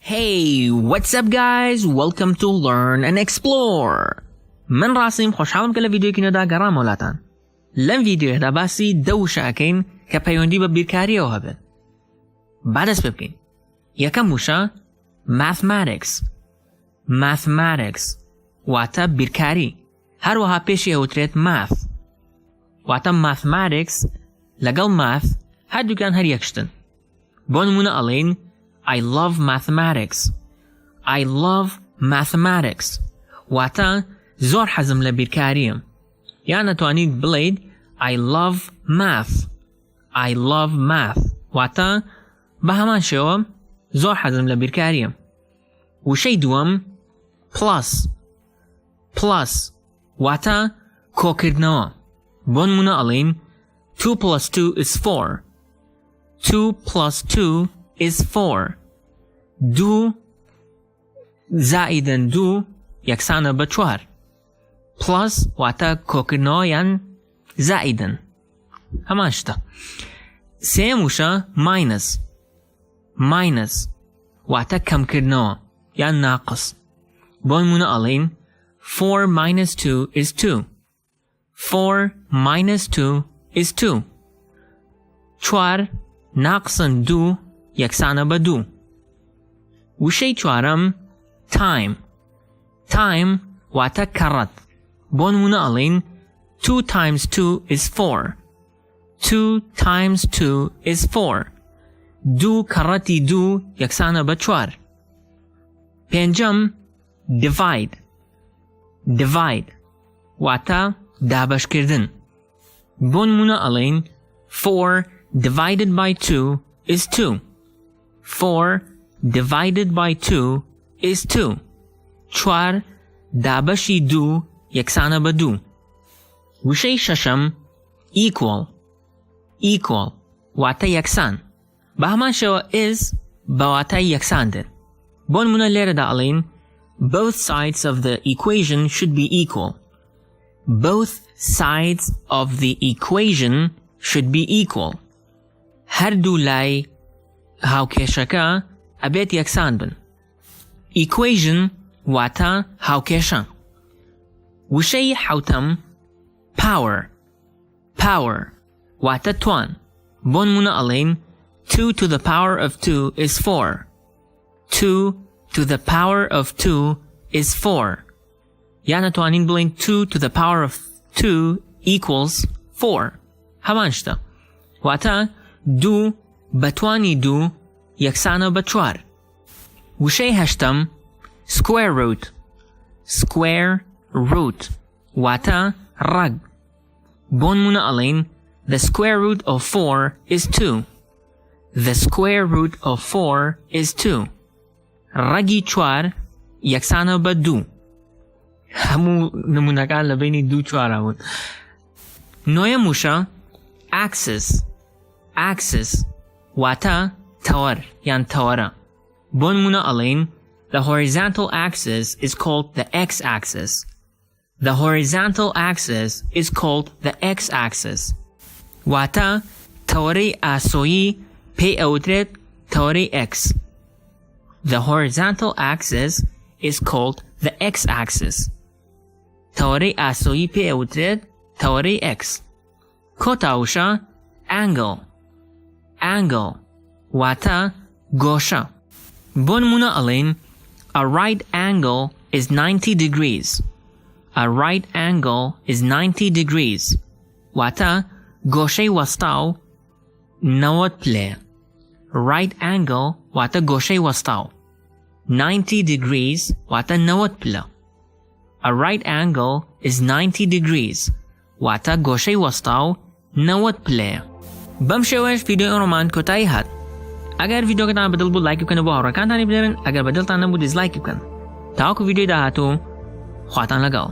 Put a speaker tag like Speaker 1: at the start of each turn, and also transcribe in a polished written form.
Speaker 1: Hey, what's up guys? Welcome to Learn and Explore. من راسم خوشحالم که لڤیدیۆکی نۆدا گەڕام وڵاتان. لەم ڤیدیۆدا باسی دە وشەکەین کە پەیوەندی بە بیرکاریەوە هەبێت. با دەست پێ بکەین. یەکەم وشە mathematics. Mathematics واتە بیرکاری. هەروەها پێشی ئەوترێت math. واتە mathematics لەگەڵ math هەردووکیان هەر یەکشتن. بۆ نمونە ئەڵێین I love mathematics. I love mathematics. واتە زۆر حەزم لە بیرکاریم. یان نەتوانیت بڵێیت I love math. I love math. واتە بە هەمان شێوە زۆر حەزم لە بیرکاریم. وشەی دووەم plus. Plus واتە کۆکردنەوە. بۆ نمونە ئەڵێین 2 plus 2 is 4. 2 plus 2 is 4. 2 زائدن 2 یەکسانە بە 4. plus واتە کۆکردنەوە یان زائدن. هەمان شتە. سێم وشە minus. Minus واتە کەمکردنەوە یان ناقص. بۆ نمونە ئەڵێین 4 minus 2 is 2. 4 minus 2 is 2. 4 ناقصن 2 یەکسانە بە 2. وشەی چوارەم time. Time واتە کەڕەت. بۆ نمونە ئەڵێین 2 times 2 is 4. 2 times 2 is 4. 2 کەڕەتی 2 یەکسانە بە 4. پێنجەم divide. Divide واتە دابەشکردن. بۆ نمونە ئەڵێین 4 divided by 2 is 2. 4 divided by 2 is 2. 4 دابەشی 2 یەکسانە بە 2. وشەی شەشەم equal. Equal واتە یەکسان. بە هەمان شێوە is بە واتای یەکسان دێت. بۆ نمونە لێرەدا ئەڵێین both sides of the equation should be equal. Both sides of the equation should be equal. هەردوو لای هاوکێشەکە ئەبێت یەکسان بن. equation واتە هاوکێشە. وشەی حەوتەم power. Power واتە توان. بۆ نمونە ئەڵێین 2 to the power of 2 is 4. 2 to the power of 2 is 4. یان نەتوانین بڵێین 2 to the power of 2 equals 4. هەمان شتە. واتە 2 بەتوانی 2 یەکسانە بە 4. وشەی هەشتەم square root. Square root واتە ڕەگ. بۆ نمونە ئەڵێین the square root of 4 is 2. The square root of 4 is 2. ڕەگی 4 یەکسانە بە 2. هەموو نمونەکان لە بینی 2 4 بوون. نۆیەم وشە axis. Axis واتە تەوەر یان تەوەرە. بۆ نمونە ئەڵێین the horizontal axis is called the x-axis. The horizontal axis is called the x-axis. واتە تەوەرەی ئاسۆیی پێی ئەوترێت تەوەرەی x. The horizontal axis is called the x-axis. تەوەرەی ئاسۆیی پێی ئەوترێت تەوەرەی x. کۆتا وشە angle. Angle واتە گۆشە. بۆ نمونە ئەڵێین a right angle is 90 degrees. A right angle is 90 degrees. واتە گۆشەی وەستاو 90 پلێ. Right angle واتە گۆشەی وەستاو. 90 degrees واتە 90 پلە. A right angle is 90 degrees. واتە گۆشەی وەستاو 90 پلەیە. بەم شێوەیەش ڤیدیۆی ئەوڕۆمان کۆتایی هات. ئەگەر ڤیدیۆکەتان بەدڵ بوو لایک بکەن و بۆ هاوڕێکانتانی بنێرن. ئەگەر بەدڵتان نەبوو دیزلایک بکەن. تاوەکو ڤیدیۆی داهاتوو خواتان لەگەڵ.